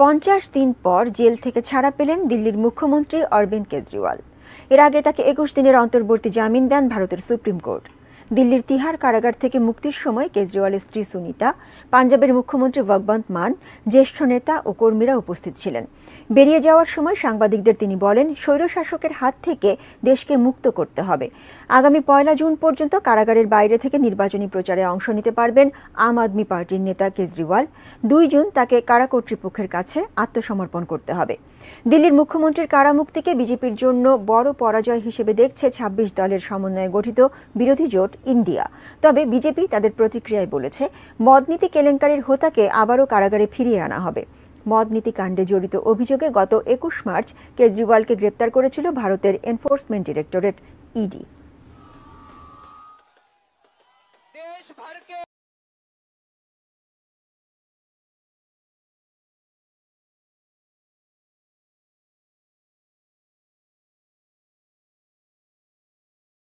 50 দিন পর জেল থেকে ছাড়া পেলেন দিল্লির মুখ্যমন্ত্রী অরবিন্দ কেজরিওয়াল। এর আগে তাকে 21 দিনের অন্তর্বর্তী জামিন দেন ভারতের সুপ্রিম কোর্ট। দিল্লির তিহার কারাগার থেকে মুক্তির সময় কেজরিওয়ালের স্ত্রী সুনিতা, পাঞ্জাবের মুখ্যমন্ত্রী ভগবন্ত মান, জ্যেষ্ঠ নেতা ও কর্মীরা উপস্থিত ছিলেন। বেরিয়ে যাওয়ার সময় সাংবাদিকদের তিনি বলেন, স্বৈরশাসকের হাত থেকে দেশকে মুক্ত করতে হবে। আগামী 1 জুন পর্যন্ত কারাগারের বাইরে থেকে নির্বাচনী প্রচারে অংশ নিতে পারবেন আম আদমি পার্টির নেতা কেজরিওয়াল। 2 জুন তাকে কারা কর্তৃপক্ষের কাছে আত্মসমর্পণ করতে হবে। দিল্লির মুখ্যমন্ত্রীর কারামুক্তিকে বিজেপির জন্য বড় পরাজয় হিসেবে দেখছে 26 দলের সমন্বয়ে গঠিত বিরোধী জোট ইন্ডিয়া। তবে বিজেপি তাদের প্রতিক্রিয়ায় বলেছে, মদনীতি কেলেঙ্কারির হোতাকে আবারও কারাগারে ফিরিয়ে আনা হবে। মদনীতি কাণ্ডে জড়িত অভিযোগে গত 21 মার্চ কেজরিওয়ালকে গ্রেপ্তার করেছিল ভারতের এনফোর্সমেন্ট ডিরেক্টরেট ইডি।